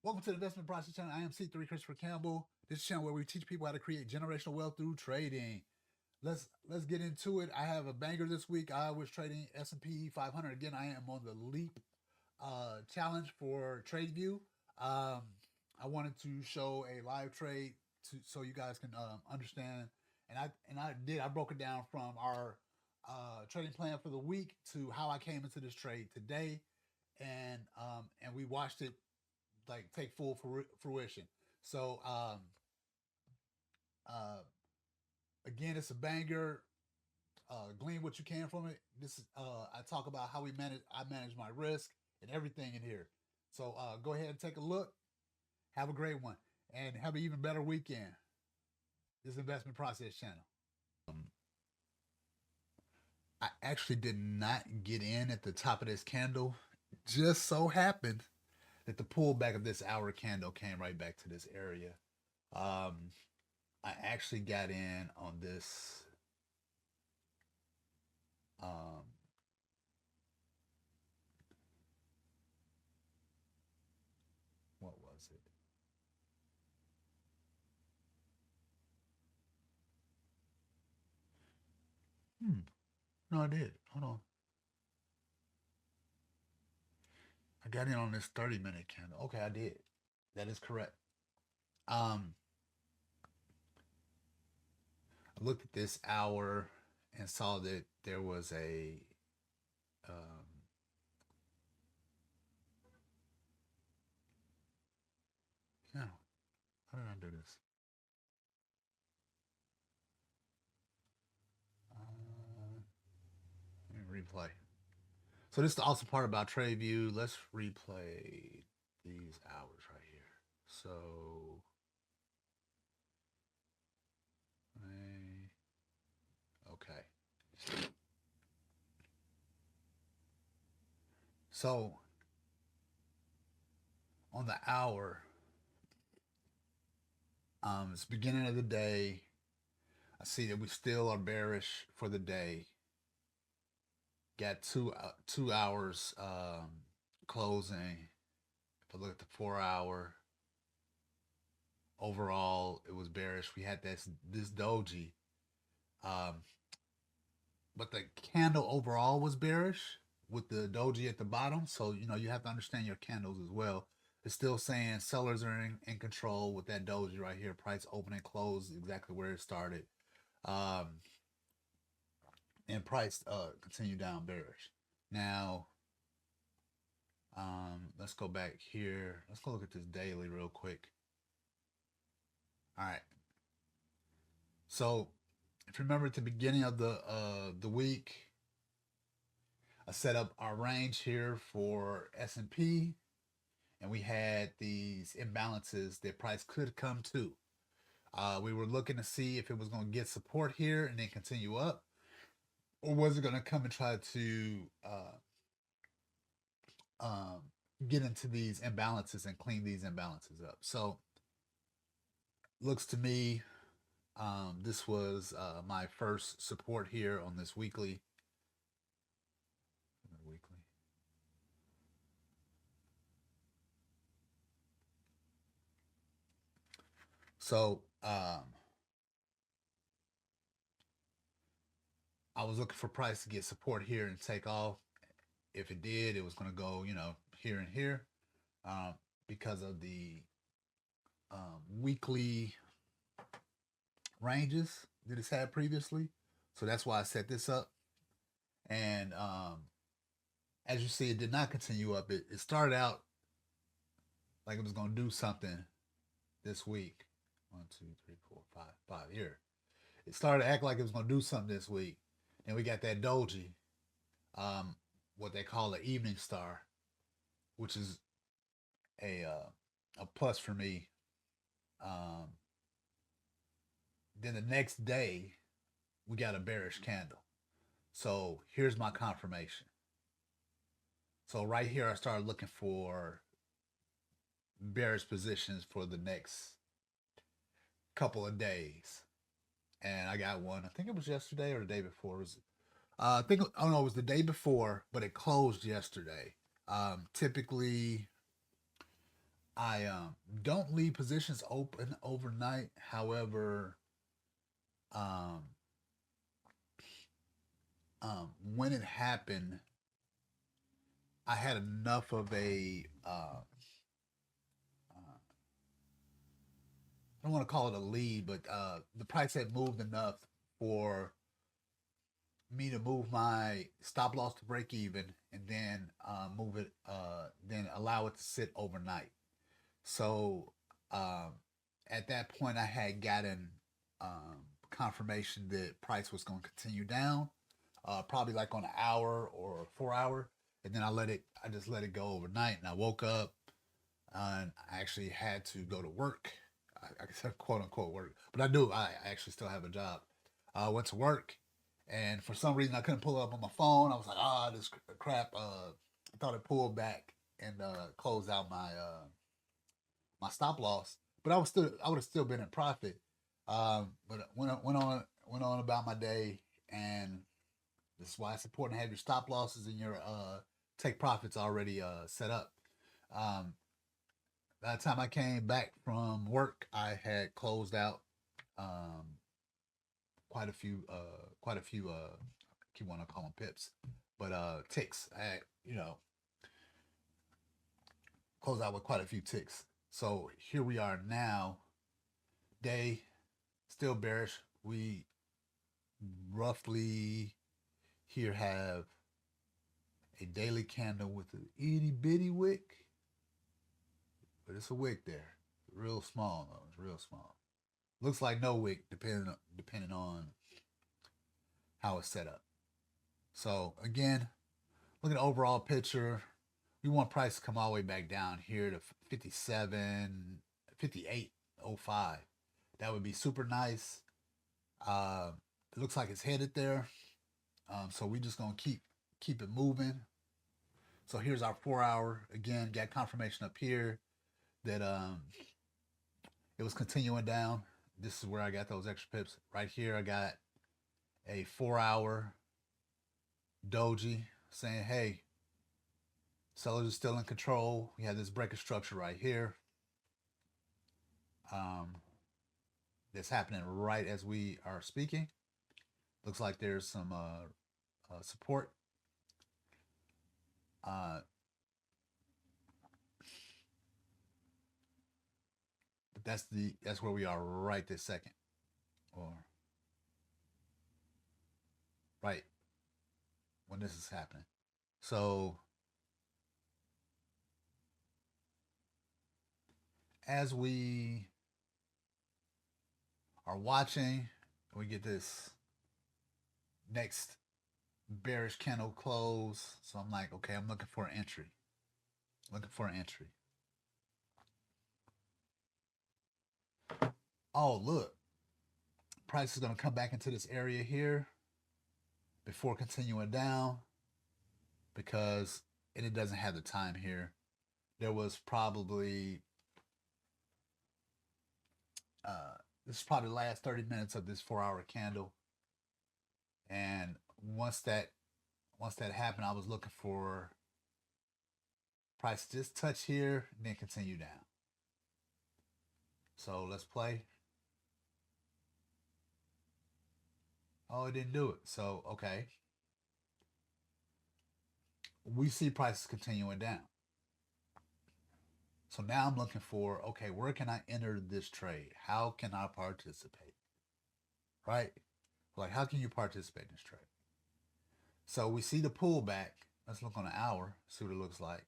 Welcome to the Investment Process Channel. I am C3 Christopher Campbell. This is a channel where we teach people how to create generational wealth through trading. Let's get into it. I have a banger this week. I was trading SP 500. Again, I am on the Leap challenge for TradeView. I wanted to show a live trade so you guys can understand. I broke it down from our trading plan for the week to how I came into this trade today, and we watched it like take full fruition. So uh, again, it's a banger. Glean what you can from it. This is I talk about how I manage my risk and everything in here. So go ahead and take a look. Have a great one and have an even better weekend. This Investment Process Channel. I actually did not get in at the top of this candle. Just so happened that the pullback of this hour candle came right back to this area. I actually got in on this. What was it? No, I did. Hold on. I got in on this 30-minute candle. Okay, I did. That is correct. I looked at this hour and saw that there was a no. How did I do this? Let me replay. So this is the awesome part about TradeView. Let's replay these hours right here. So okay. So on the hour, it's the beginning of the day. I see that we still are bearish for the day. Got 2 hours closing. If I look at the 4 hour, overall it was bearish. We had this doji, but the candle overall was bearish with the doji at the bottom. So you have to understand your candles as well. It's still saying sellers are in control with that doji right here. Price open and close exactly where it started. And price continue down bearish. Now, let's go back here. Let's go look at this daily real quick. All right. So, if you remember at the beginning of the week, I set up our range here for S&P, and we had these imbalances that price could come to. We were looking to see if it was going to get support here and then continue up, or was it going to come and try to get into these imbalances and clean these imbalances up. So looks to me this was my first support here on this weekly. So I was looking for price to get support here and take off. If it did, it was going to go, here and here because of the weekly ranges that it's had previously. So that's why I set this up. And as you see, it did not continue up. It started out like it was going to do something this week. 1, 2, 3, 4, 5 here. It started to act like it was going to do something this week. And we got that doji, what they call an evening star, which is a plus for me. Then the next day, we got a bearish candle. So here's my confirmation. So right here, I started looking for bearish positions for the next couple of days. And I got one. I think it was yesterday or the day before. It was, I think, oh no, it was the day before, but it closed yesterday. Typically, I don't leave positions open overnight. However, um, when it happened, I had enough of a I don't want to call it a lead, but the price had moved enough for me to move my stop loss to break even, and then move it, then allow it to sit overnight. So um, at that point, I had gotten confirmation that price was going to continue down, probably like on an hour or 4 hour, and then I just let it go overnight, and I woke up and I actually had to go to work. I said quote unquote work, but I do. I actually still have a job. I went to work, and for some reason I couldn't pull it up on my phone. I was like, this crap. I thought it pulled back and closed out my stop loss, but I would have still been in profit. But went on about my day, and this is why it's important to have your stop losses and your take profits already set up. Um, by the time I came back from work, I had closed out um, quite a few. I keep want to call them pips, but ticks. I closed out with quite a few ticks. So here we are now. Day still bearish. We roughly here have a daily candle with an itty bitty wick, but it's a wick there. Real small though. It's real small. Looks like no wick depending on how it's set up. So again, look at the overall picture. We want price to come all the way back down here to 57, 58.05. That would be super nice. It looks like it's headed there. So we just gonna keep it moving. So here's our 4 hour. Again, got confirmation up here that it was continuing down. This is where I got those extra pips. Right here, I got a 4 hour doji saying, hey, sellers are still in control. We have this breaker structure right here. That's happening right as we are speaking. Looks like there's some support. But that's where we are right this second, or right when this is happening. So as we are watching, we get this next bearish candle close. So I'm like, okay, I'm looking for an entry. Looking for an entry. Oh, look. Price is going to come back into this area here before continuing down because it doesn't have the time here. There was probably this is probably the last 30 minutes of this 4 hour candle. And once that happened, I was looking for price to just touch here and then continue down. So let's play. Oh, it didn't do it. So, okay. We see prices continuing down. So now I'm looking for, okay, where can I enter this trade? How can I participate? Right? Like, how can you participate in this trade? So we see the pullback. Let's look on an hour, see what it looks like.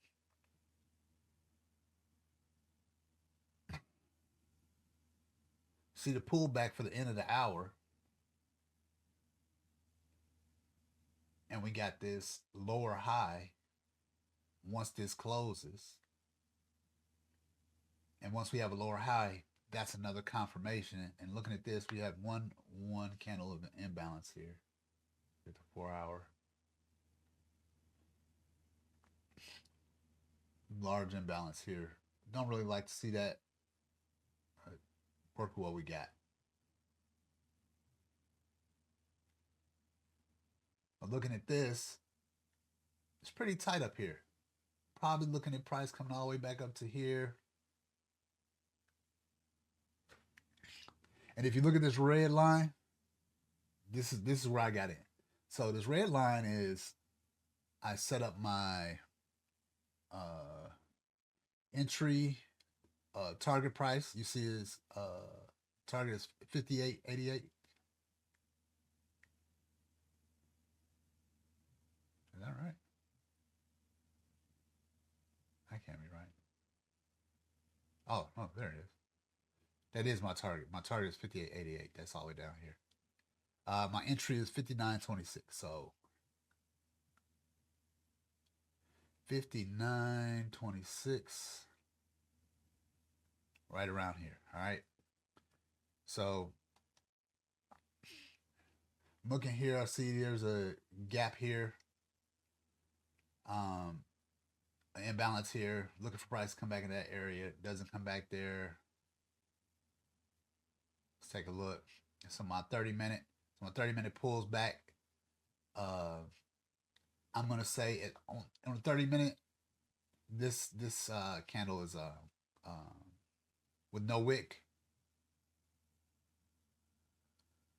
See the pullback for the end of the hour. And we got this lower high once this closes. And once we have a lower high, that's another confirmation. And looking at this, we have one candle of imbalance here at the 4 hour. Large imbalance here. Don't really like to see that. Work with what we got. But looking at this, it's pretty tight up here. Probably looking at price coming all the way back up to here. And if you look at this red line, this is where I got in. So this red line is I set up my entry target price. You see is target is 58.88. Is that right? I can't be right. Oh, no, there it is. That is my target. My target is 58.88. That's all the way down here. My entry is 59.26. So 59.26. Right around here. All right. So I'm looking here. I see there's a gap here. An imbalance here. Looking for price to come back in that area. It doesn't come back there. Let's take a look. So my 30-minute. So my 30-minute pulls back. I'm gonna say it on a 30-minute. This candle is with no wick.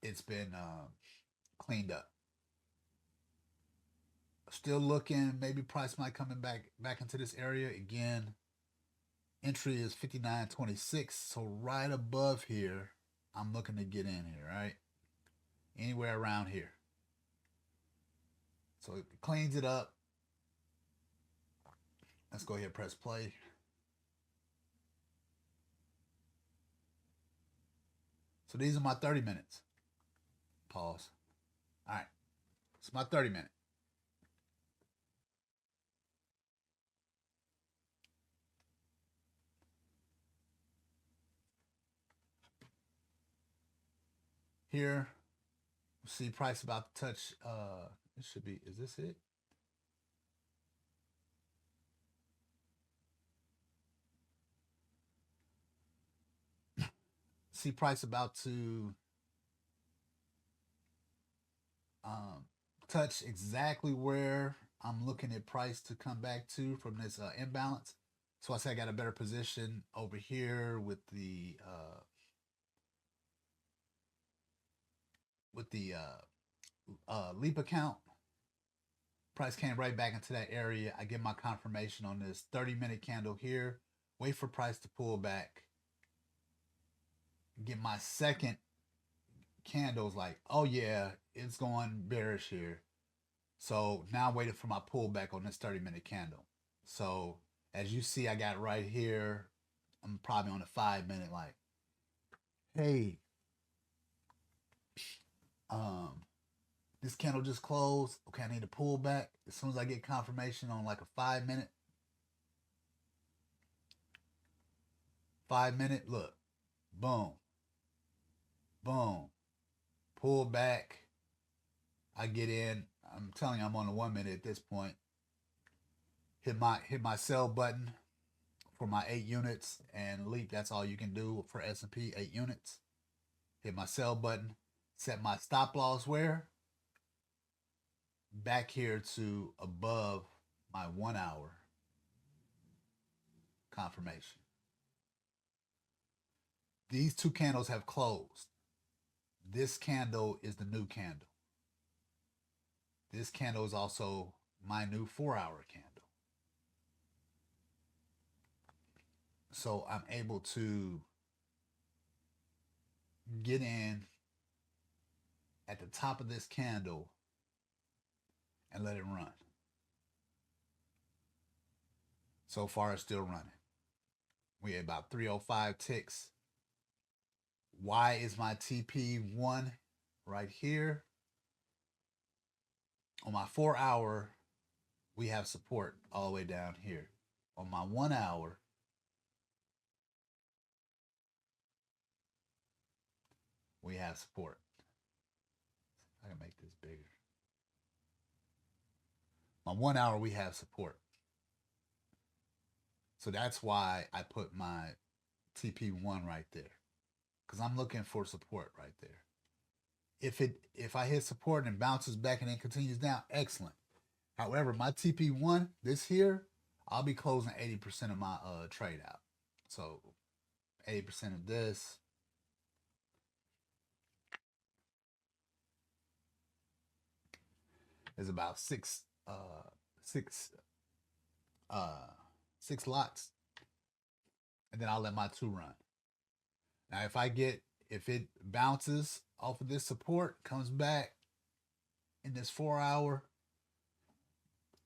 It's been cleaned up. Still looking. Maybe price might coming back into this area again. Entry is 59.26. So right above here, I'm looking to get in here. Right, anywhere around here. So it cleans it up. Let's go ahead and press play. So these are my 30 minutes. Pause. All right. It's my 30 minute. Here, see price about to touch. It should be. Is this it? See price about to touch exactly where I'm looking at price to come back to from this imbalance. So I say I got a better position over here with the leap account. Price came right back into that area. I get my confirmation on this 30-minute candle here. Wait for price to pull back. Get my second candles like, oh yeah, it's going bearish here. So now I'm waiting for my pullback on this 30-minute candle. So as you see, I got right here. I'm probably on a 5-minute like, hey, this candle just closed. Okay, I need to pull back. As soon as I get confirmation on like a 5-minute. 5-minute, look. Boom. Boom. Pull back. I get in. I'm telling you, I'm on a 1-minute at this point. Hit my sell button for my 8 units and leap. That's all you can do for S&P, 8 units. Hit my sell button. Set my stop loss where? Back here to above my 1 hour confirmation. These two candles have closed. This candle is the new candle. This candle is also my new 4-hour candle. So I'm able to get in at the top of this candle and let it run. So far, it's still running. We at about 305 ticks. Why is my TP1 right here? On my 4-hour, we have support all the way down here. On my 1 hour, we have support. I can make this bigger. My 1 hour, we have support. So that's why I put my TP1 right there, because I'm looking for support right there. If I hit support and bounces back and then continues down, excellent. However, my TP1, this here, I'll be closing 80% of my trade out. So 80% of this. is about six uh, 6 lots, and then I'll let my 2 run. Now, if it bounces off of this support, comes back in this 4 hour,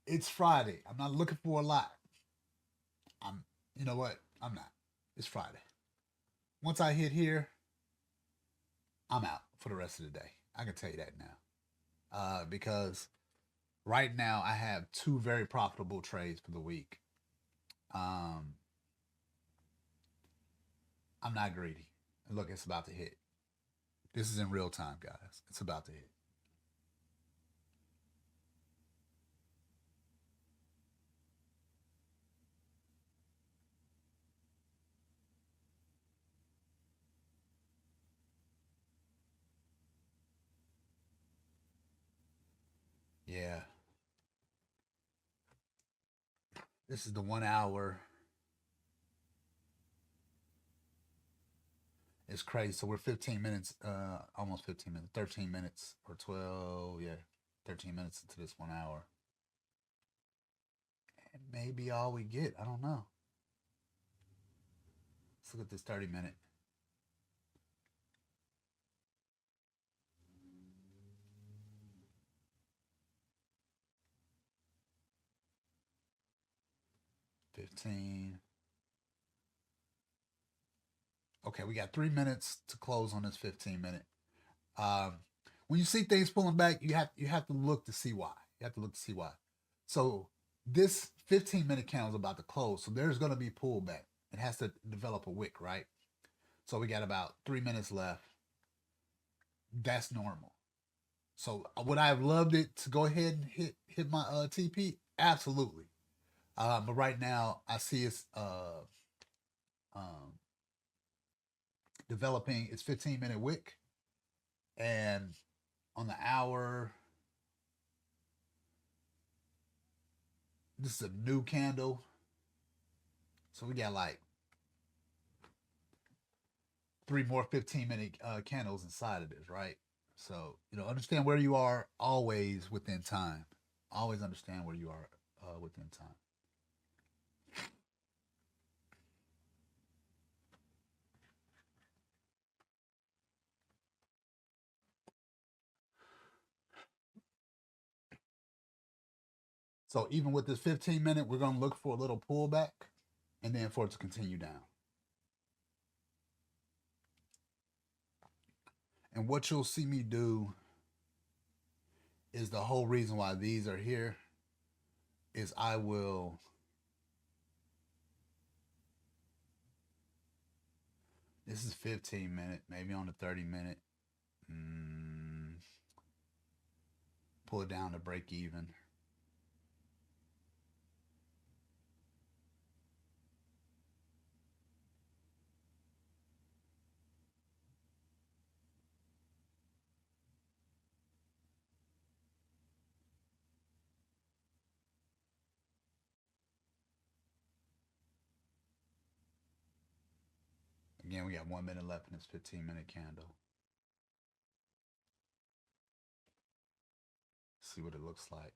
it's Friday. I'm not looking for a lot. You know what? I'm not. It's Friday. Once I hit here, I'm out for the rest of the day. I can tell you that now. Because right now I have 2 very profitable trades for the week. I'm not greedy. Look, it's about to hit. This is in real time, guys. It's about to hit. Yeah. This is the 1 hour. It's crazy. So we're 15 minutes, almost 15 minutes, 13 minutes or 12. Yeah. 13 minutes into this 1 hour. And maybe all we get. I don't know. Let's look at this 30-minute. Okay, we got 3 minutes to close on this 15-minute. When you see things pulling back, you have to look to see why. You have to look to see why. So this 15-minute candle is about to close, so there's going to be pullback. It has to develop a wick, right? So we got about 3 minutes left. That's normal. So would I have loved it to go ahead and hit my TP? Absolutely. But right now I see it's developing its 15-minute wick, and on the hour, this is a new candle. So we got like 3 more 15-minute candles inside of this, right? So, understand where you are always within time. Always understand where you are within time. So even with this 15-minute, we're going to look for a little pullback and then for it to continue down. And what you'll see me do is the whole reason why these are here is I will this is 15-minute, maybe on the 30-minute. Pull it down to break even. Again, we got 1 minute left in this 15-minute candle. See what it looks like.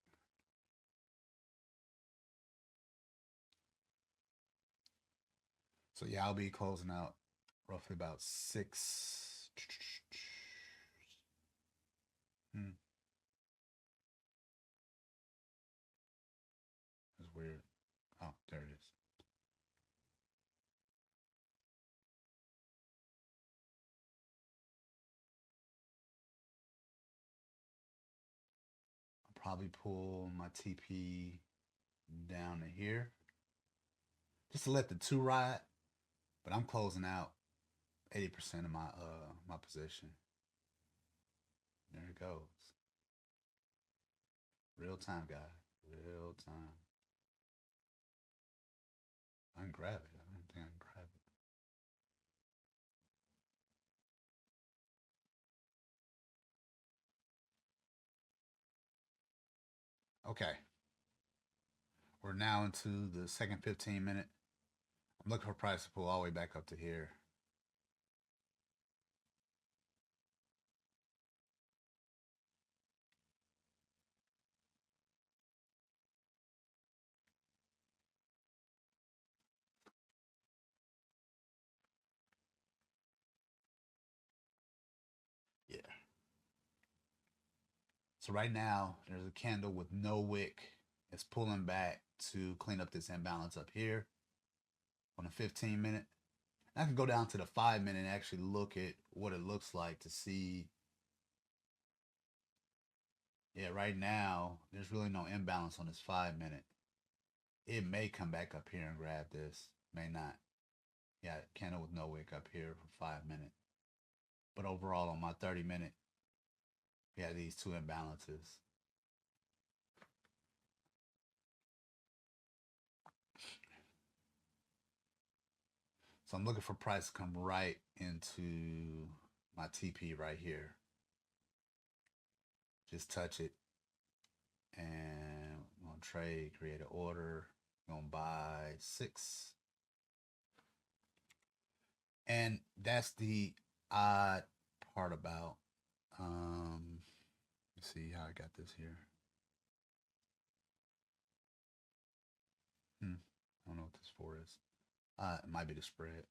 So yeah, I'll be closing out roughly about 6. That's weird. Oh, there it is. I'll probably pull my TP down to here just to let the 2 ride, but I'm closing out 80% of my position. There it goes. Real time, guys. Real time. I can grab it. I don't think I can grab it. Okay. We're now into the second 15-minute. I'm looking for price to pull all the way back up to here. So right now, there's a candle with no wick. It's pulling back to clean up this imbalance up here on a 15-minute. I can go down to the 5-minute and actually look at what it looks like to see. Yeah, right now, there's really no imbalance on this 5-minute. It may come back up here and grab this. May not. Yeah, candle with no wick up here for 5-minute. But overall, on my 30-minute, we have these two imbalances. So I'm looking for price to come right into my TP right here. Just touch it. And I'm going to trade, create an order. I'm going to buy 6. And that's the odd part about, let's see how I got this here. I don't know what this for is. It might be the spread.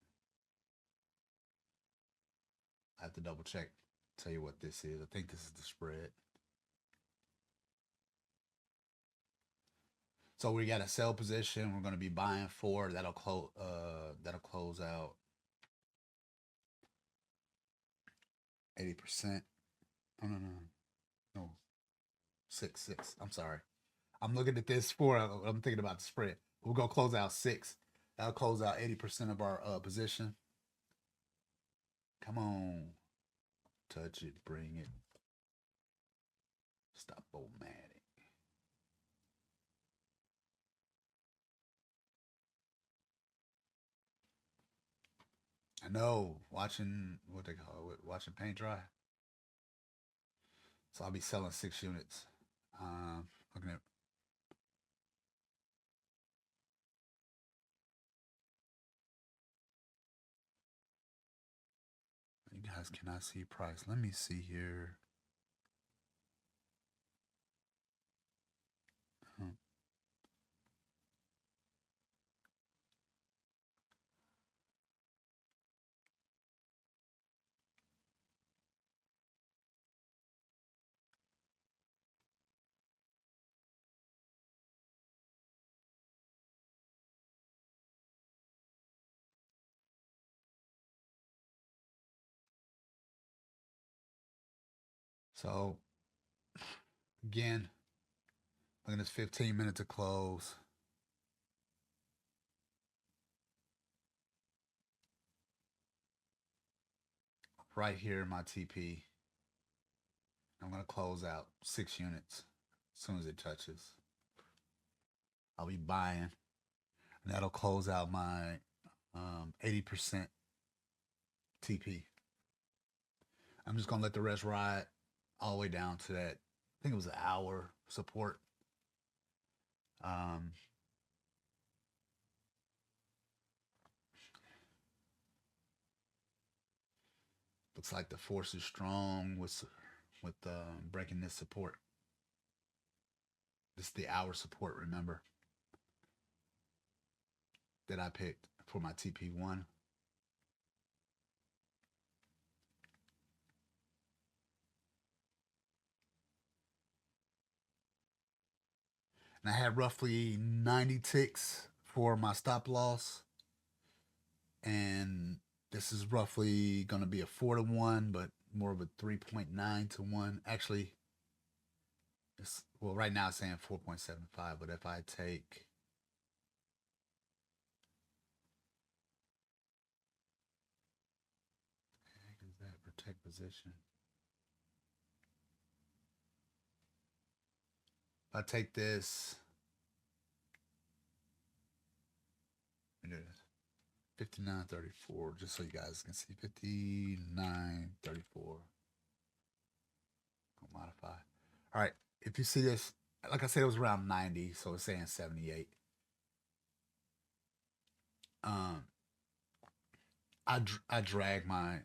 I have to double check, tell you what this is. I think this is the spread. So we got a sell position. We're going to be buying 4. That'll close out 80%. No. 6. I'm sorry. I'm looking at this 4. I'm thinking about the spread. We're going to close out 6. That'll close out 80% of our position. Come on. Touch it. Bring it. Stop bomatic. I know. Watching, what they call it, watching paint dry. So I'll be selling 6 units. Looking at. You guys cannot see price. Let me see here. So, again, look at this 15 minutes to close. Right here in my TP. I'm going to close out 6 units as soon as it touches. I'll be buying. And that'll close out my 80% TP. I'm just going to let the rest ride all the way down to that. I think it was an hour support. Looks like the force is strong with breaking this support. This is the hour support, remember, that I picked for my TP1. And I had roughly 90 ticks for my stop loss. And this is roughly going to be a 4-to-1, but more of a 3.9-to-1. Actually, well, right now it's saying 4.75, but if I take is that protect position? If I take this, 59.34, just so you guys can see, 59.34. Go modify. All right, if you see this, like I said, it was around 90, so it's saying 78. I drag my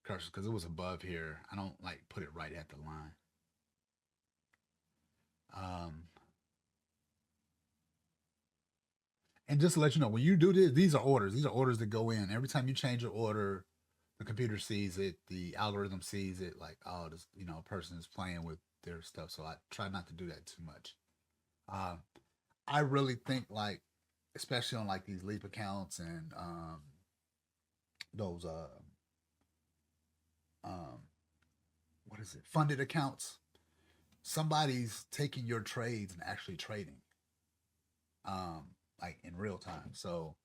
cursor because it was above here. I don't like put it right at the line. And just to let you know, when you do this, these are orders. These are orders that go in. Every time you change your order, the computer sees it, the algorithm sees it, like, oh, this, person is playing with their stuff. So I try not to do that too much. Um, I really think, like, especially on like these Leap accounts and those um, what is it, funded accounts. Somebody's taking your trades and actually trading, um, like in real time. So,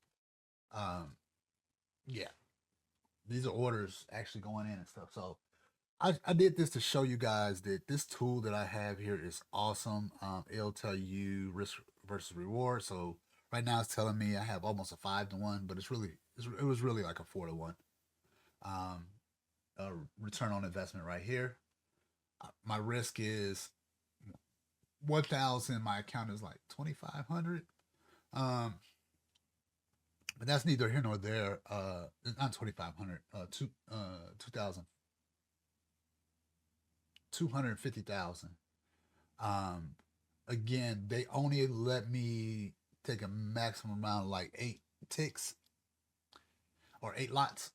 um, yeah, these are orders actually going in and stuff. So I did this to show you guys that this tool that I have here is awesome. It'll tell you risk versus reward. So right now it's telling me I have almost a 5-to-1, but it was really like a 4-to-1. Um, Return on investment right here. My risk is 1,000. My account is like 2,500. Um, but that's neither here nor there. Not 2,500. 2,000. 250,000. Um, Again, they only let me take a maximum amount of like 8 ticks or 8 lots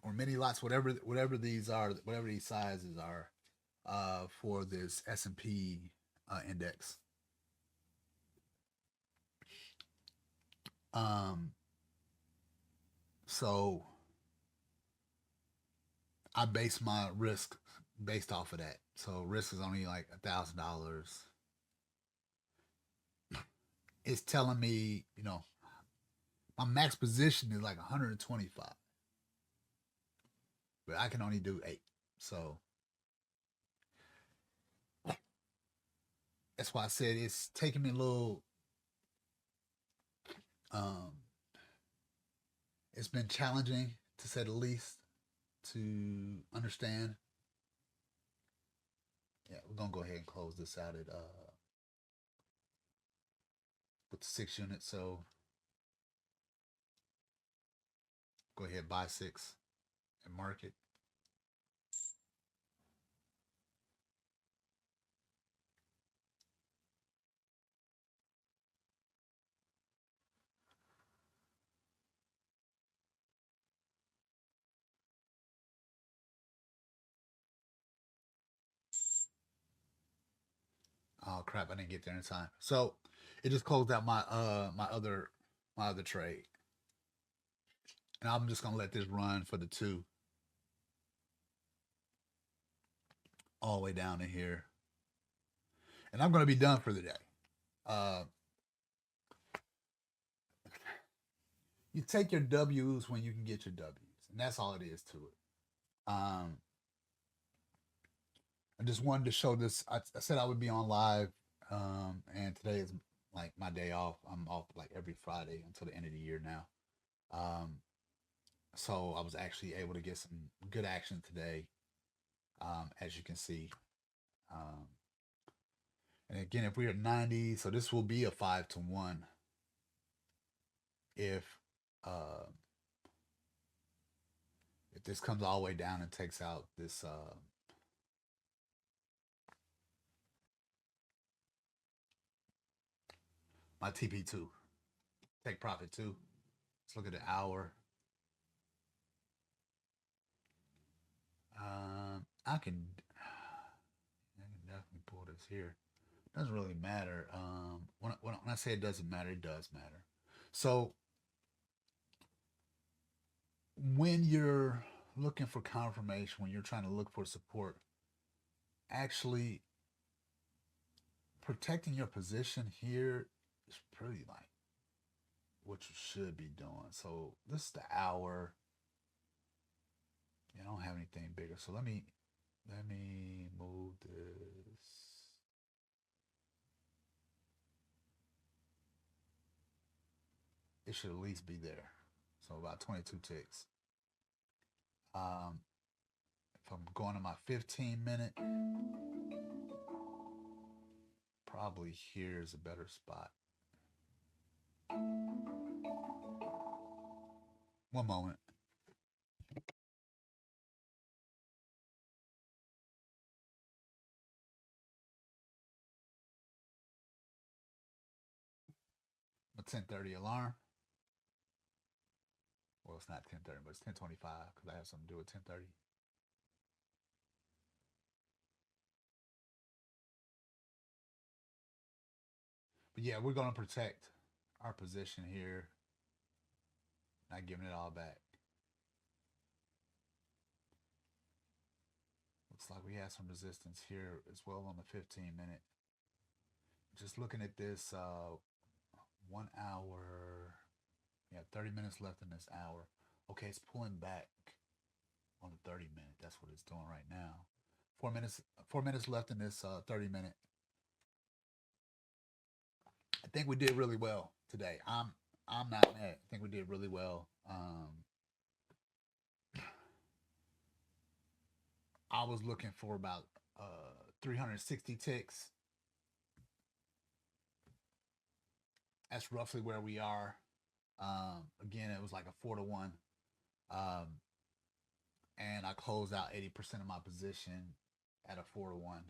or mini lots, whatever these are, whatever these sizes are, for this S&P index. Um, so I base my risk based off of that. So risk is only like $1,000. It's telling me, my max position is like 125, but I can only do 8. So that's why I said it's taking me a little. Um, it's been challenging to say the least to understand. Yeah, we're gonna go ahead and close this out at with the 6 units. So go ahead, buy 6 and mark it. Oh crap, I didn't get there in time. So it just closed out my other trade. And I'm just gonna let this run for the 2 all the way down to here. And I'm gonna be done for the day. Uh you take your W's when you can get your W's. And that's all it is to it. Um I just wanted to show this. I said I would be on live, and today is like my day off. I'm off like every Friday until the end of the year now. Um, so I was actually able to get some good action today, as you can see. Um, and again, if we're at 90, so this will be a 5-to-1 if uh, if this comes all the way down and takes out this my TP2, take profit 2. Let's look at the hour. I can definitely pull this here. Doesn't really matter. When I say it doesn't matter, it does matter. So when you're looking for confirmation, when you're trying to look for support, actually protecting your position here is pretty like what you should be doing. So this is the hour. I don't have anything bigger. So let me move this. It should at least be there. So about 22 ticks. Um, if I'm going to my 15-minute, probably here is a better spot. One moment. A 10:30 alarm. Well, it's not 10:30, but it's 10:25 because I have something to do at 10:30. But yeah, we're gonna protect our position here, not giving it all back. Looks like we have some resistance here as well on the 15-minute. Just looking at this 1 hour. Yeah, 30 minutes left in this hour. Okay, it's pulling back on the 30-minute. That's what it's doing right now. 4 minutes. 4 minutes left in this 30-minute. I think we did really well today. I'm not mad. I think we did really well. I was looking for about 360 ticks. That's roughly where we are. Again, it was like a 4-1. And I closed out 80% of my position at a 4-1.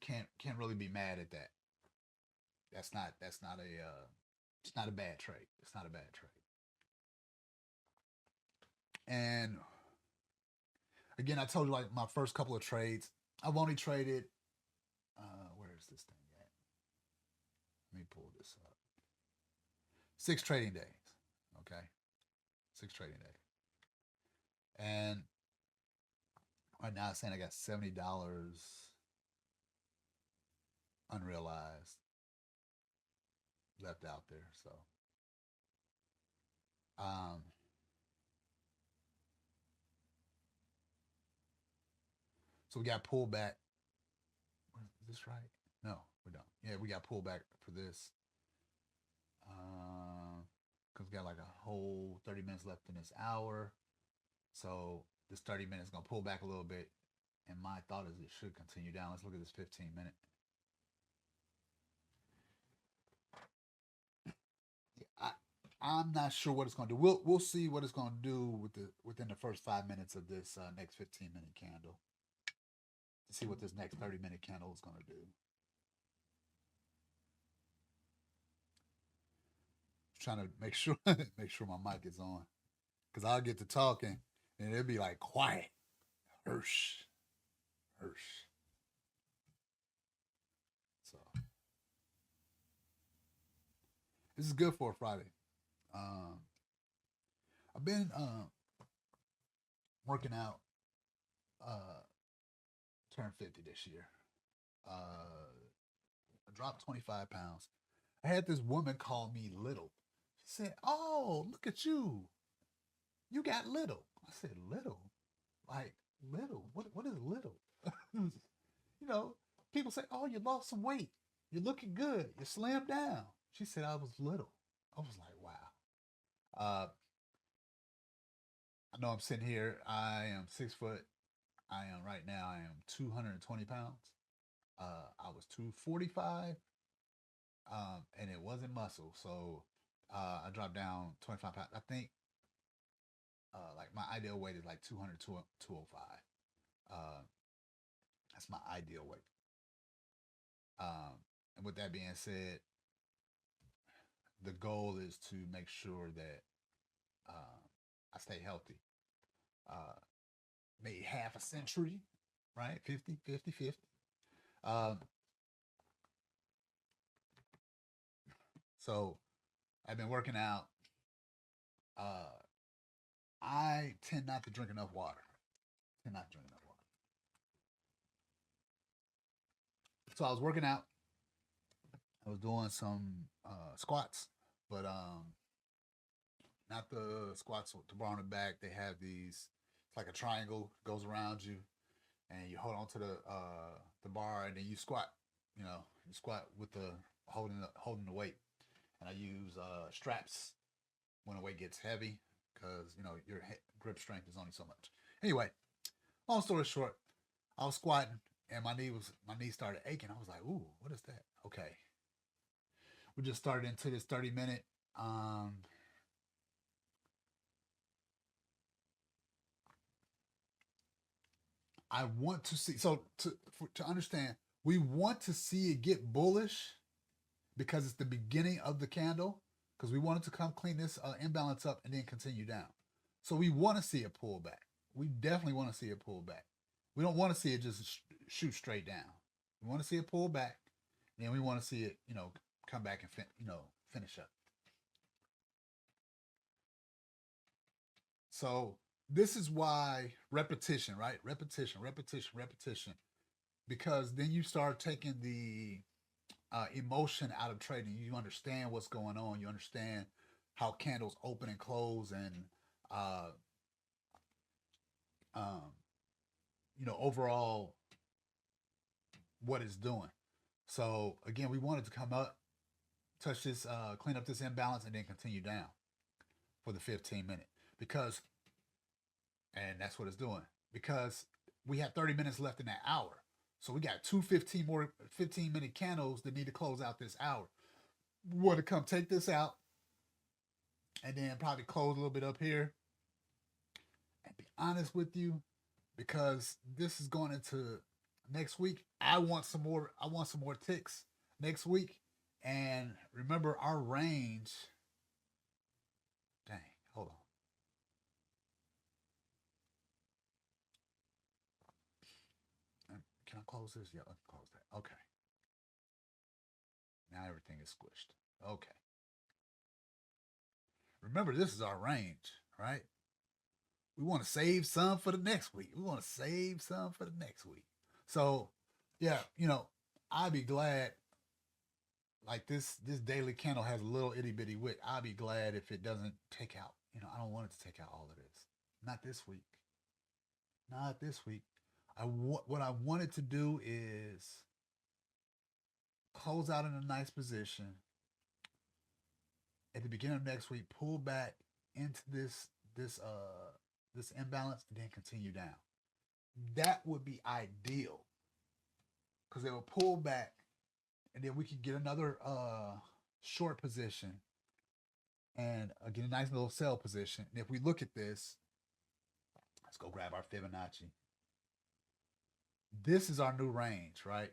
Can't really be mad at that. That's not a it's not a bad trade. It's not a bad trade. And again, I told you like my first couple of trades, I've only traded. Where is this thing at? Let me pull this up. 6 trading days. Okay, 6 trading days. And right now, I'm saying I got $70 unrealized left out there. Um, so we got pulled back. Is this right? No, we don't. Yeah, we got pulled back for this. Because we got like a whole 30 minutes left in this hour. So this 30 minutes is going to pull back a little bit. And my thought is it should continue down. Let's look at this 15-minute. I'm not sure what it's going to do. We'll see what it's going to do within the first 5 minutes of this next 15-minute candle. To see what this next 30-minute candle is going to do. Trying to make sure my mic is on, because I'll get to talking and it'll be like quiet. Hirsch. So this is good for a Friday. I've been working out. Turned 50 this year. I dropped 25 pounds. I had this woman call me little. She said, "Oh, look at you. You got little." I said, "Little? Like little? What is little?" You know, people say, "Oh, you lost some weight. You're looking good. You slimmed down." She said I was little. I was like, wow. I know I'm sitting here. I am 6 foot. I am 220 pounds. I was 245. And it wasn't muscle. So I dropped down 25 pounds. I think like my ideal weight is like 200, 205. That's my ideal weight. And with that being said, the goal is to make sure that I stay healthy. Maybe half a century, right? 50, 50, 50. So I've been working out. I tend not to drink enough water. So I was working out. I was doing some squats, but not the squats with the bar on the back. They have these. It's like a triangle goes around you, and you hold on to the bar, and then you squat. You squat with the holding the weight. And I use straps when the weight gets heavy, because your grip strength is only so much. Anyway, long story short, I was squatting and my knee started aching. I was like, "Ooh, what is that?" Okay, we just started into this 30-minute. I want to see, so to understand, we want to see it get bullish because it's the beginning of the candle. because we wanted to come clean this imbalance up and then continue down. So we want to see a pullback. We definitely want to see a pullback. We don't want to see it just shoot straight down. We want to see a pullback, and then we want to see it, come back and finish up. So this is why repetition, right? Repetition, repetition, repetition. Because then you start taking the emotion out of trading. You understand what's going on. You understand how candles open and close, and um, overall what it's doing. So again, we wanted to come up, touch this, clean up this imbalance, and then continue down for the 15-minute and that's what it's doing, because we have 30 minutes left in that hour. So we got two 15-minute candles that need to close out this hour. We want to come take this out and then probably close a little bit up here. And be honest with you, because this is going into next week, I want some more ticks next week. And remember our range. Dang, hold on. Can I close this? Yeah, let's close that. Okay. Now everything is squished. Okay. Remember, this is our range, right? We want to save some for the next week. So, yeah, I'd be glad. Like this daily candle has a little itty bitty wick. I'd be glad if it doesn't take out. I don't want it to take out all of this. Not this week. Not this week. What I wanted to do is close out in a nice position at the beginning of next week, pull back into this imbalance, and then continue down. That would be ideal, because they will pull back, and then we could get another short position and get a nice little sell position. And if we look at this, let's go grab our Fibonacci. This is our new range, right?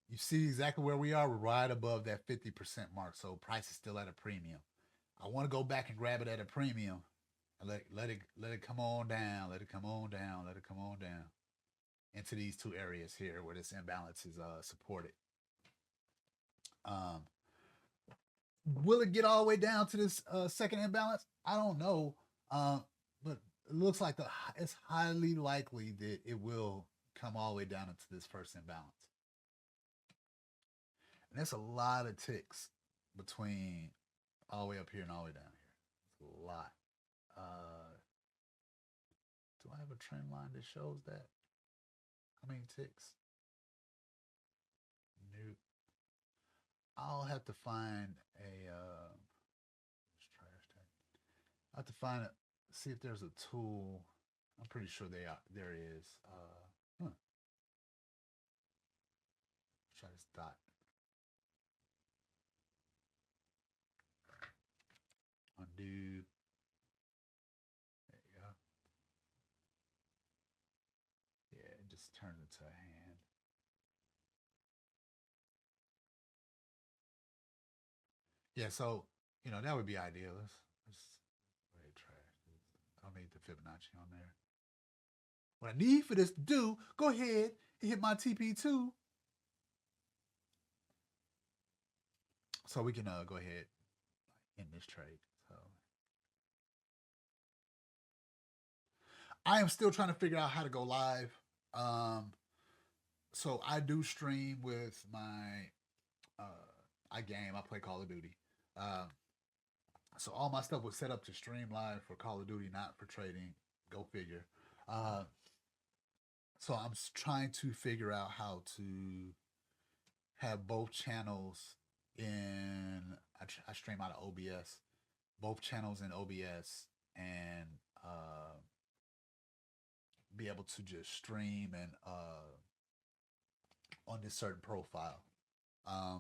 You see exactly where we are. We're right above that 50% mark. So price is still at a premium. I want to go back and grab it at a premium and let it come on down. Let it come on down. Let it come on down into these two areas here where this imbalance is supported. Will it get all the way down to this second imbalance? I don't know. But it looks like it's highly likely that it will come all the way down into this first imbalance. And that's a lot of ticks between all the way up here and all the way down here. It's a lot. Do I have a trend line that shows that? How many ticks? Nope. I'll have to find a I have to find it. See if there's a tool. I'm pretty sure there is. Try this dot. Undo. There you go. Yeah, it just turned into a hand. Yeah, so that would be ideal. Let's I don't need the Fibonacci on there. What I need for this to do, go ahead and hit my TP2. So we can go ahead in this trade. So I am still trying to figure out how to go live. So I do stream with my I play Call of Duty. So all my stuff was set up to stream live for Call of Duty, not for trading. Go figure. So I'm trying to figure out how to have both channels in. I stream out of OBS, both channels in OBS, and be able to just stream and on this certain profile. I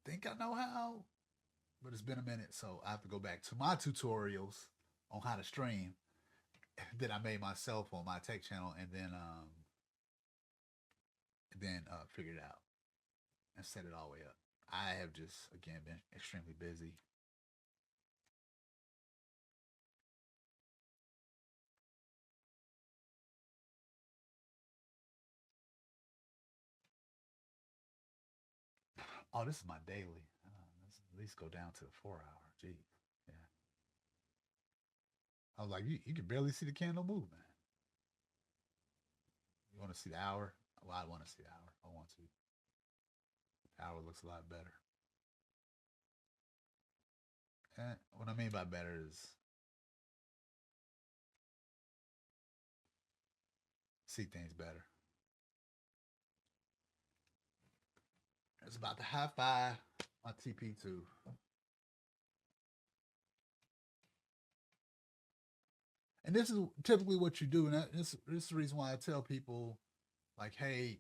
think I know how, but it's been a minute, so I have to go back to my tutorials on how to stream that I made myself on my tech channel, and then figure it out. and set it all the way up. I have just, again, been extremely busy. Oh, this is my daily. Let's at least go down to the 4 hour. Jeez. Yeah. I was like, you can barely see the candle move, man. You want to see the hour? Well, I want to see the hour. I want to. The hour looks a lot better. And what I mean by better is see things better. It's about the high five on TP2. And this is typically what you do. And this is the reason why I tell people, like, hey,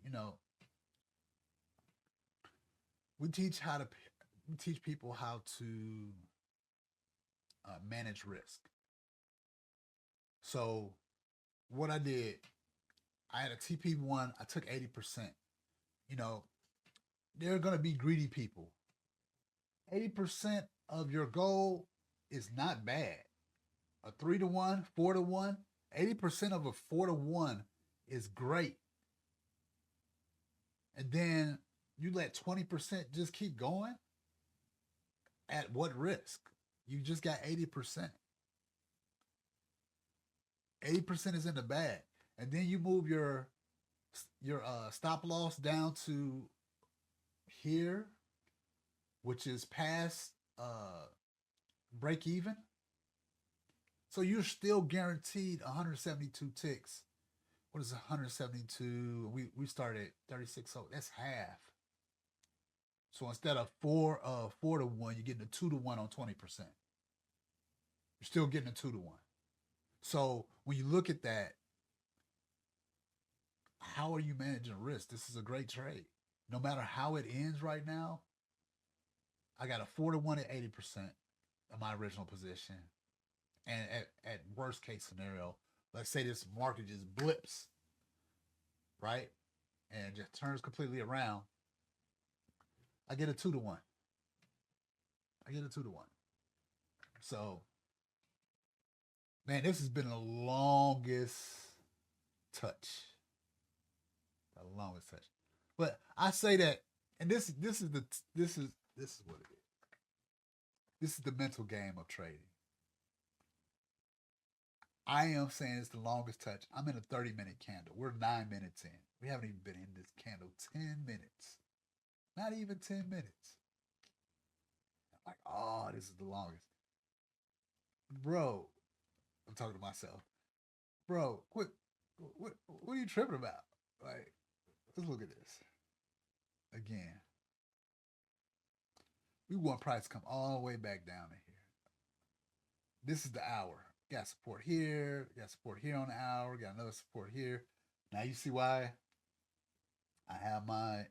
we teach people how to manage risk. So what I did, I had a TP1. I took 80%. There are going to be greedy people. 80% of your goal is not bad. A 3-to-1, 4-to-1, 80% of a 4-to-1 is great. And then you let 20% just keep going. At what risk? You just got 80%. 80% is in the bag. And then you move your stop loss down to here, which is past break even. So you're still guaranteed 172 ticks. What is 172? We started at 36, so that's half. So instead of 4-to-1, you're getting a 2-to-1 on 20%. You're still getting a 2-to-1. So when you look at that, how are you managing risk? This is a great trade. No matter how it ends right now, I got a 4-to-1 at 80% of my original position. And at worst case scenario, let's say this market just blips, right? And just turns completely around. I get a 2-to-1. I get a 2-to-1. So, man, this has been the longest touch. The longest touch. But I say that, and this is what it is. This is the mental game of trading. I am saying it's the longest touch. I'm in a 30-minute candle. We're 9 minutes in. We haven't even been in this candle 10 minutes. Not even 10 minutes. I'm like, oh, this is the longest. Bro, I'm talking to myself. Bro, what are you tripping about? Like, let's look at this. Again. We want price to come all the way back down to here. This is the hour. Got support here. Got support here on the hour. Got another support here. Now you see why I have my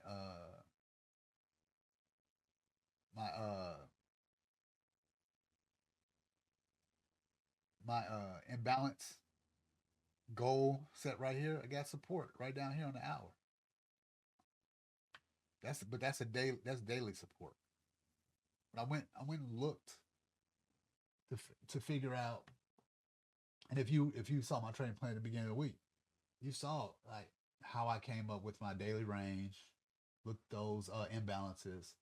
imbalance goal set right here. I got support right down here on the hour. That's daily support. But I went and looked to figure out. And if you saw my trading plan at the beginning of the week, you saw like how I came up with my daily range, looked those imbalances.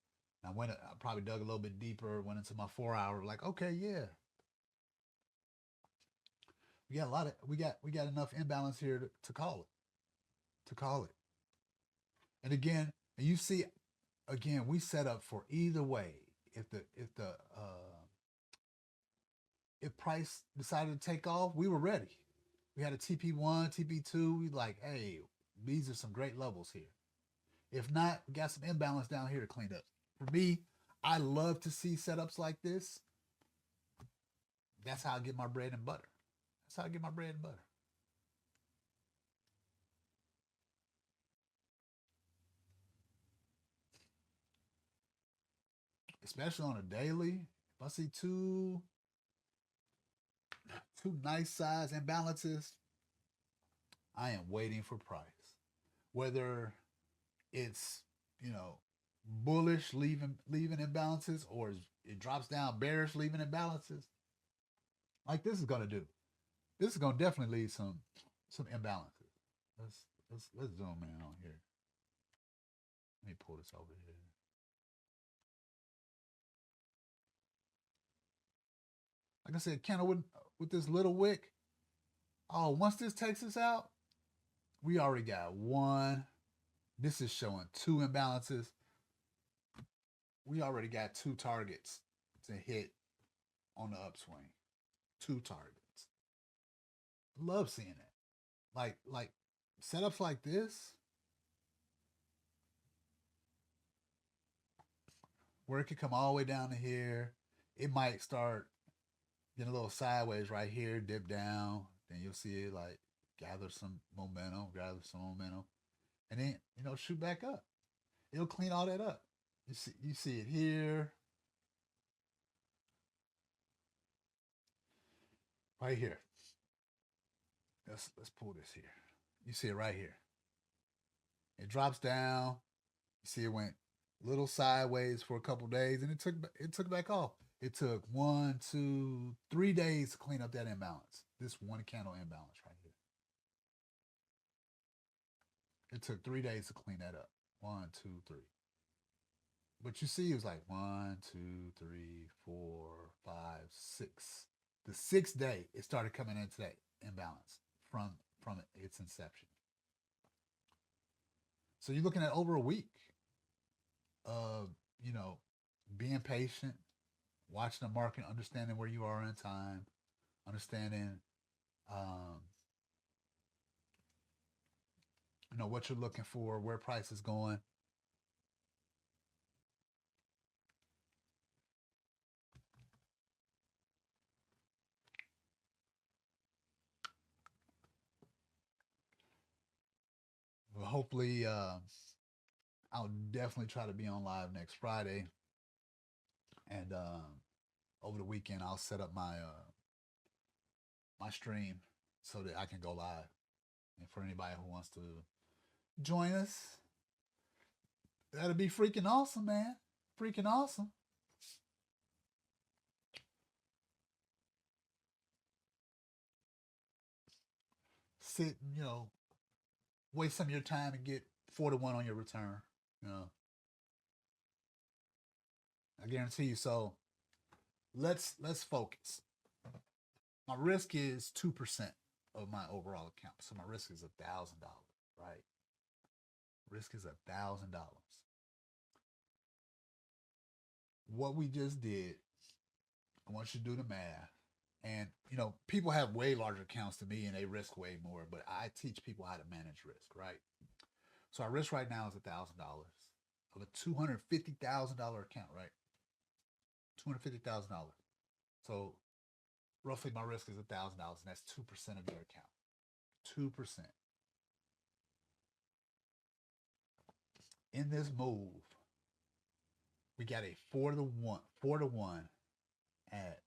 I probably dug a little bit deeper, went into my 4-hour, like, okay, yeah. We got enough imbalance here to call it. To call it. And again, you see, again, we set up for either way. If price decided to take off, we were ready. We had a TP1, TP2. We like, hey, these are some great levels here. If not, we got some imbalance down here to clean up. For me, I love to see setups like this. That's how I get my bread and butter. That's how I get my bread and butter. Especially on a daily. If I see two nice size imbalances, I am waiting for price. Whether it's, bullish leaving imbalances, or it drops down bearish leaving imbalances, like this is gonna do. This is gonna definitely leave some imbalances. Let's zoom in on here. Let me pull this over here. Like I said, candle with this little wick. Oh, once this takes us out, we already got one. This is showing two imbalances. We already got two targets to hit on the upswing. Two targets. Love seeing that. Like setups like this, where it could come all the way down to here. It might start getting a little sideways right here, dip down. Then you'll see it like gather some momentum, and then shoot back up. It'll clean all that up. You see it here, right here. Let's pull this here. You see it right here. It drops down. You see it went a little sideways for a couple days, and it took back off. It took 1, 2, 3 days to clean up that imbalance. This one candle imbalance right here. It took 3 days to clean that up. 1, 2, 3. But you see, it was like 1, 2, 3, 4, 5, 6. The sixth day, it started coming into that imbalance from its inception. So you're looking at over a week of being patient, watching the market, understanding where you are in time, understanding what you're looking for, where price is going. Well, hopefully, I'll definitely try to be on live next Friday, and over the weekend I'll set up my stream so that I can go live. And for anybody who wants to join us, that'll be freaking awesome, man. Freaking awesome. Sit, waste some of your time and get 4-1 on your return. I guarantee you. So let's focus. My risk is 2% of my overall account. So my risk is $1,000, right? Risk is $1,000. What we just did, I want you to do the math. And people have way larger accounts than me and they risk way more, but I teach people how to manage risk, right? So our risk right now is $1,000 of a $250,000 account, right? $250,000. So roughly my risk is $1,000, and that's 2% of your account. 2%. In this move, we got a 4-1 at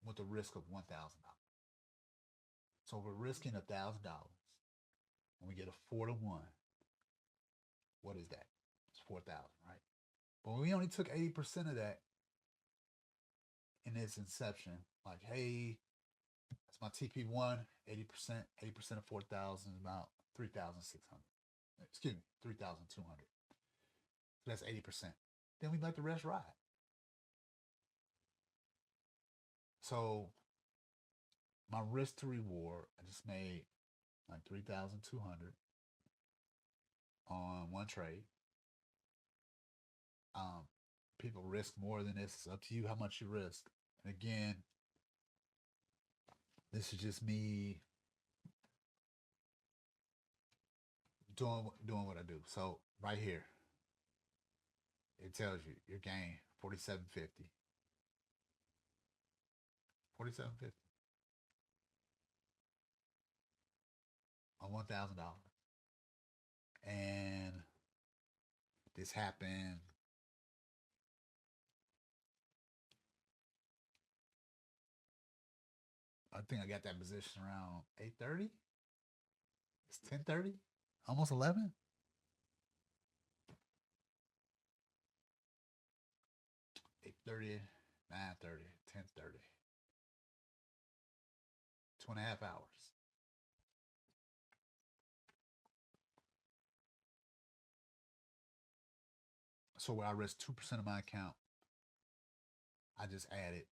with a risk of $1,000. So we're risking $1,000, and we get a 4-1. What is that? It's 4,000, right? But we only took 80% of that in its inception. Like, hey, that's my TP1. 80% of 4,000 is about 3,600. Excuse me, 3,200. So that's 80%. Then we let the rest ride. So my risk to reward, I just made like 3,200 on one trade. People risk more than this. It's up to you how much you risk. And again, this is just me doing what I do. So right here, it tells you your gain 47.50. 47.50 on $1,000. And this happened I think I got that position around 8:30. It's 10:30, almost 11. 8:30, 9:30, 10:30. 2.5 hours. So where I risk 2% of my account, I just added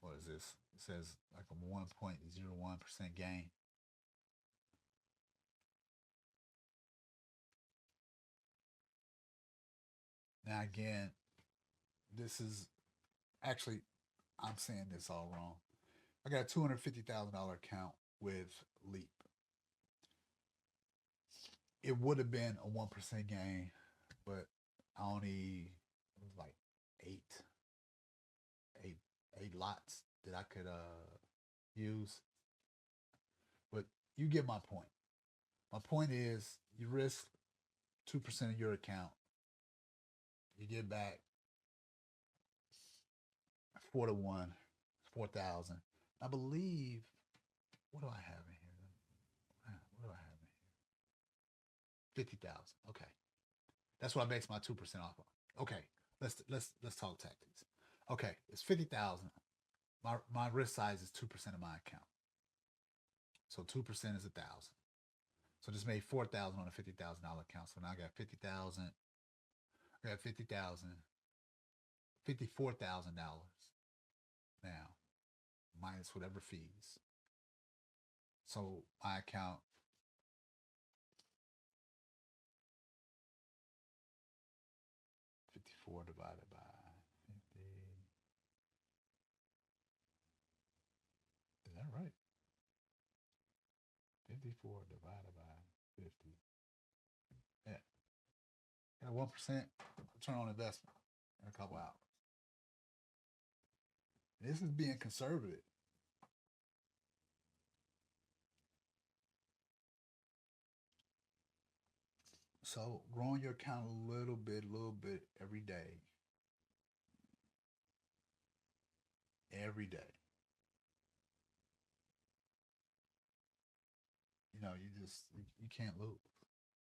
what is this? It says like a 1.01% gain. Now again, this is actually, I'm saying this all wrong. I got a $250,000 account with Leap. It would have been a 1% gain, but I only, it was like eight, eight, eight lots that I could use. But you get my point. My point is you risk 2% of your account. You get back 4 to 1, 4,000. I believe, what do I have in here? What do I have in here? 50,000. Okay. That's what I base my 2% off of. Okay. Let's talk tactics. Okay, it's 50,000. My risk size is 2% of my account. So 2% is 1,000. So just made 4,000 on a $50,000 account. So now I got 50,000. I got 50,000, $54,000 now, minus whatever fees. So my account, $54 divided by 50. Is that right? 54 divided by 50. Yeah. Got a 1% return on investment in a couple hours. This is being conservative. So growing your account a little bit every day. Every day. You know, you can't lose.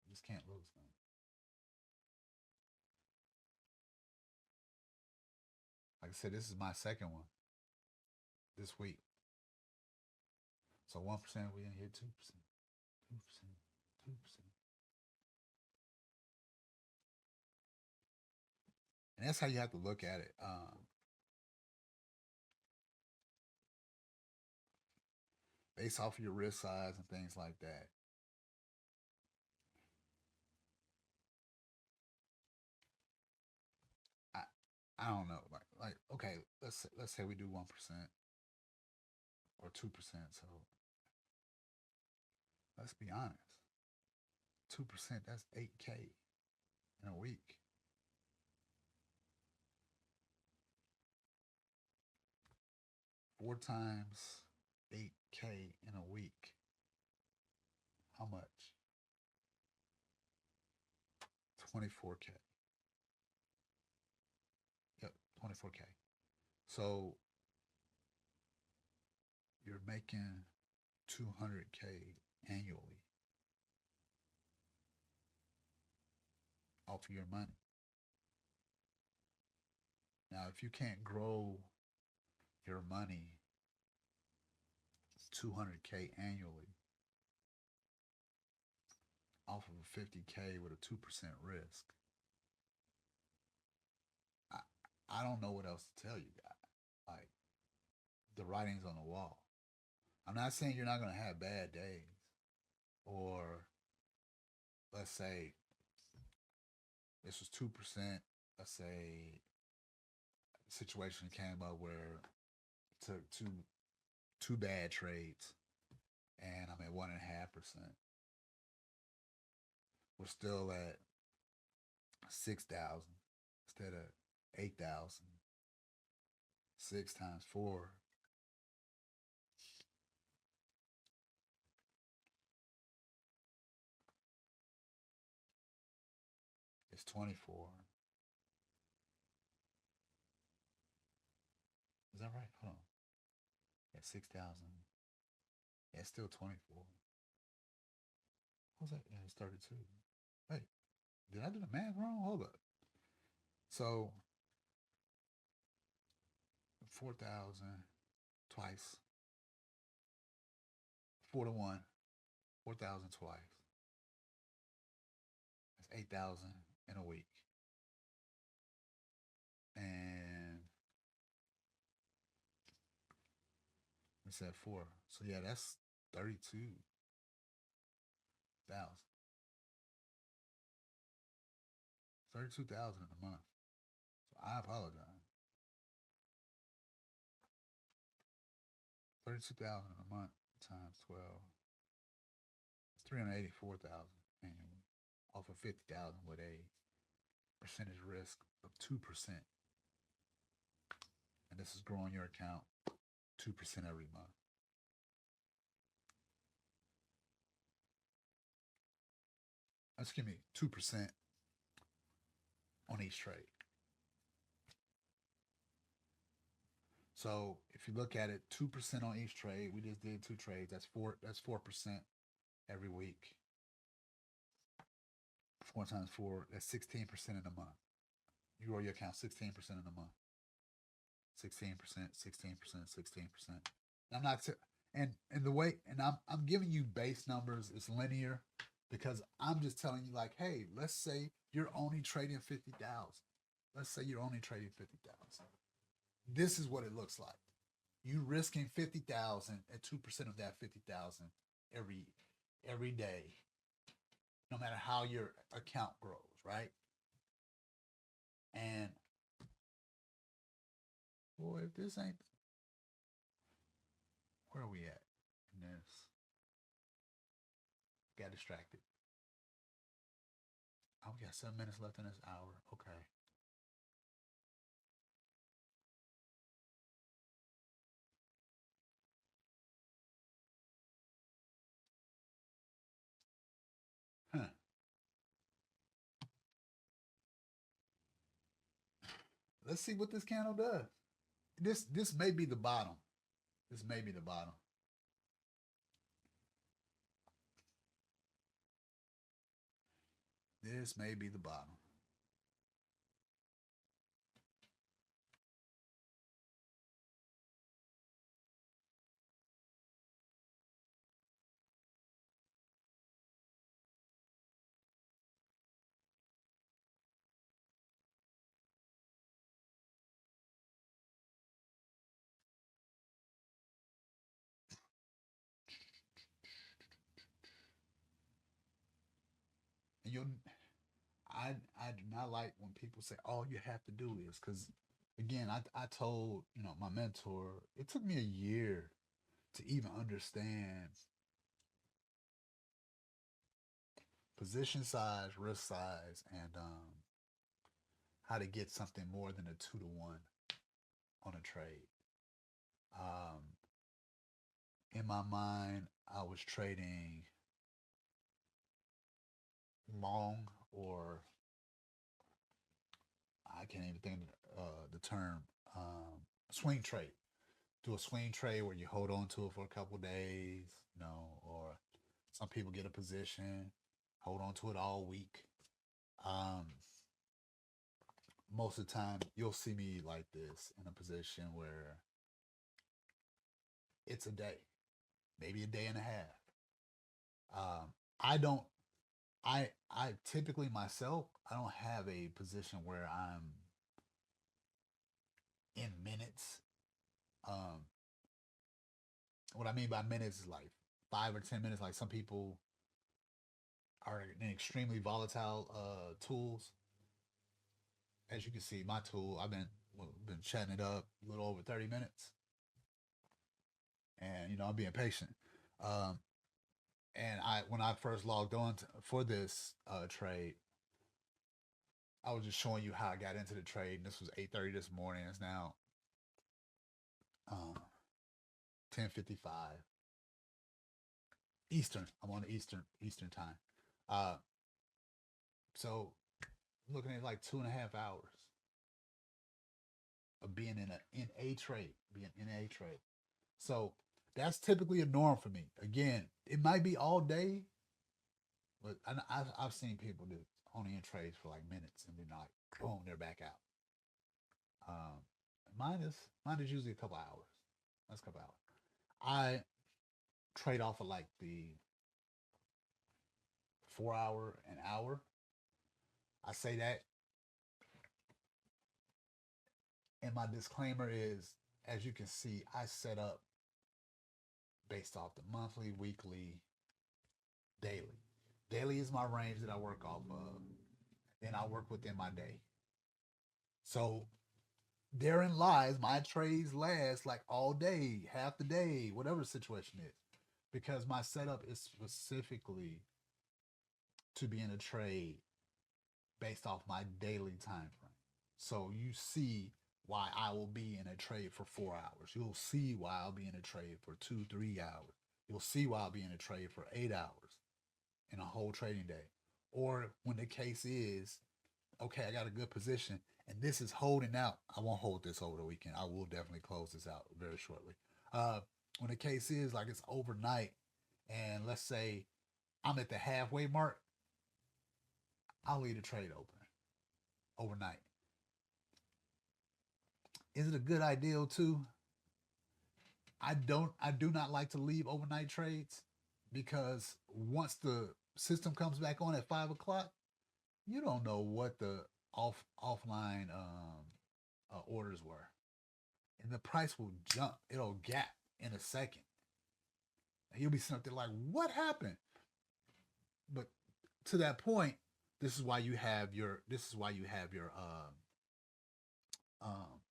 You just can't lose, man. Like I said, this is my second one this week. So 1%, we in here 2%, 2%, 2%. And that's how you have to look at it. Based off of your risk size and things like that. I I don't know. Like okay, let's say we do 1% or 2%. So let's be honest. 2%, that's 8K in a week. Four times 8K in a week. How much? 24K. Yep, 24K. So you're making 200K annually off of your money. Now, if you can't grow your money 200K annually off of a 50K with a 2% risk, I, I don't know what else to tell you guys. Like, the writing's on the wall. I'm not saying you're not going to have bad days, or let's say this was 2%. Let's say a situation came up where it took two bad trades and I'm at 1.5%. We're still at 6,000 instead of 8,000. 6 times 4. It's 24. Is that right? Hold on. Yeah, 6,000. Yeah, it's still 24. What was that? Yeah, it's 32. Wait. Did I do the math wrong? Hold up. So 4,000 twice. 4 to 1. 4,000 twice. That's 8,000 in a week. And we said 4. So yeah, that's 32,000. 32,000 in a month. So I apologize. 32,000 in a month times 12. It's 384,000 annually off of 50,000 with a percentage risk of 2%. And this is growing your account 2% every month. Excuse me, 2% on each trade. So if you look at it, 2% on each trade. We just did 2 trades. That's 4% every week. 4 times 4, that's 16% in a month. You grow your account 16% in a month. 16%, 16%, 16%. I'm not and the way, and I'm giving you base numbers. It's linear because I'm just telling you, like, hey, let's say you're only trading 50,000. Let's say you're only trading 50,000. This is what it looks like. You risking 50,000 at 2% of that 50,000 every day, no matter how your account grows, right? And boy, if this ain't, where are we at in this? Got distracted. Oh, we got 7 minutes left in this hour. Okay. Huh. Let's see what this candle does. This may be the bottom. This may be the bottom. This may be the bottom. And I do not like when people say all you have to do is, because again, I told, my mentor, it took me a year to even understand position size, risk size, and how to get something more than a 2 to 1 on a trade. Um, in my mind, I was trading long, or I can't even think of the term, swing trade. Do a swing trade where you hold on to it for a couple days, or some people get a position, hold on to it all week. Um, Most of the time, you'll see me like this in a position where it's a day, maybe a day and a half. I don't. I typically myself, I don't have a position where I'm in minutes. Um, what I mean by minutes is like 5 or 10 minutes. Like some people are in extremely volatile tools. As you can see, my tool, I've been chatting it up a little over 30 minutes, and I'm being patient. Um, and when I first logged on for this trade, I was just showing you how I got into the trade. And this was 8:30 this morning. It's now 10:55 Eastern. I'm on the Eastern time. Uh, so I'm looking at like 2.5 hours of being being in a trade. So that's typically a norm for me. Again, it might be all day, But I've seen people do only in trades for like minutes and then like boom, they're back out. Um, mine is usually a couple hours. That's a couple hours. I trade off of like the 4 hour an hour. I say that, and my disclaimer is, as you can see, I set up based off the monthly, weekly, daily. Daily is my range that I work off of. Then I work within my day. So therein lies my trades last like all day, half the day, whatever the situation is, because my setup is specifically to be in a trade based off my daily time frame. So you see why I will be in a trade for 4 hours. You'll see why I'll be in a trade for 2, 3 hours. You'll see why I'll be in a trade for 8 hours in a whole trading day. Or when the case is, okay, I got a good position and this is holding out. I won't hold this over the weekend. I will definitely close this out very shortly. When the case is like it's overnight and let's say I'm at the halfway mark, I'll leave the trade open overnight. Is it a good idea too? I do not like to leave overnight trades because once the system comes back on at 5 o'clock, you don't know what the offline orders were, and the price will jump. It'll gap in a second, and you'll be sitting there like, "What happened?" But to that point, this is why you have your um,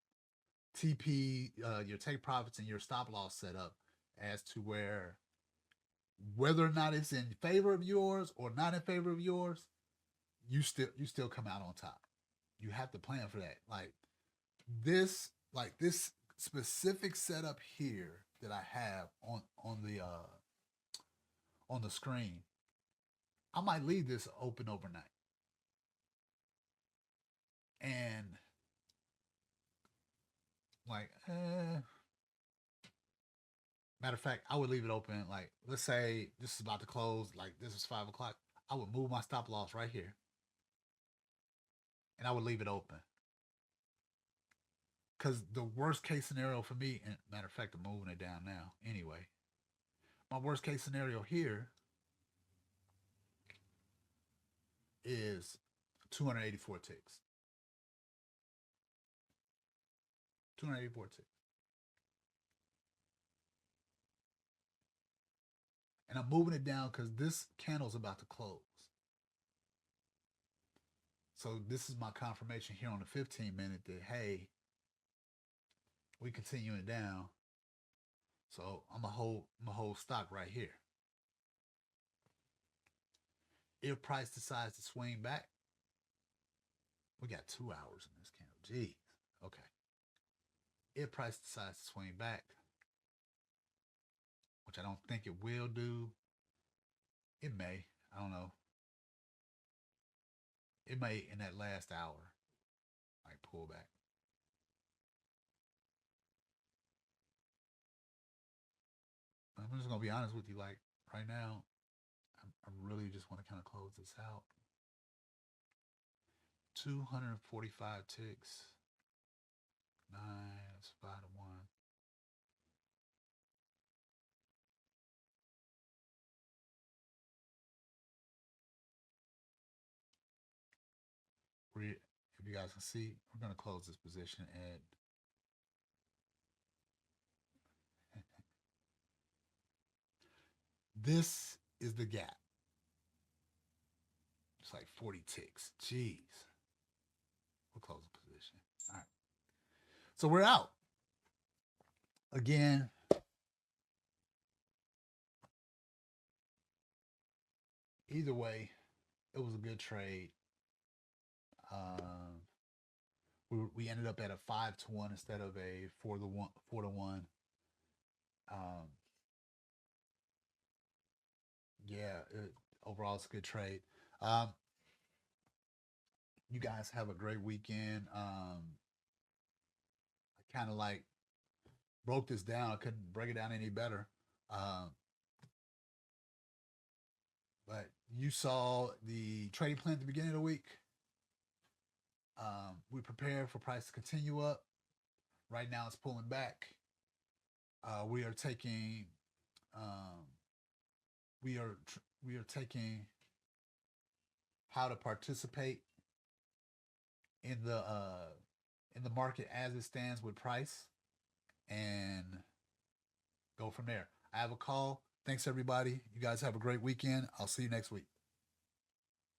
TP, your take profits and your stop loss set up as to where whether or not it's in favor of yours or not in favor of yours, you still come out on top. You have to plan for that. Like this specific setup here that I have on the screen, I might leave this open overnight. And like, matter of fact, I would leave it open. Like, let's say this is about to close. Like, this is 5 o'clock. I would move my stop loss right here, and I would leave it open. Because the worst case scenario for me, and matter of fact, I'm moving it down now. Anyway, my worst case scenario here is 284 ticks. 284 ticks. And I'm moving it down because this candle's about to close. So this is my confirmation here on the 15-minute that, hey, we continuing down. So I'm gonna hold stock right here. If price decides to swing back, we got 2 hours in this candle. Jeez. Okay. If price decides to swing back, which I don't think it will do, it may. I don't know. It may in that last hour, like pull back. I'm just gonna be honest with you. Like right now, I really just want to kind of close this out. 245 ticks. 9, that's 5 to 1. If you guys can see, we're gonna close this position at this is the gap. It's like 40 ticks. Jeez. We'll close the position. All right. So we're out. Again, either way, it was a good trade. Um, we ended up at a 5 to 1 instead of a 4 to 1. Um, yeah, overall it's a good trade. Um, you guys have a great weekend. I kind of like broke this down. I couldn't break it down any better. Um, but You saw the trading plan at the beginning of the week. We prepared for price to continue up. Right now, it's pulling back. We are taking um, we are taking how to participate in the market as it stands with price, and go from there. I have a call. Thanks everybody. You guys have a great weekend. I'll see you next week.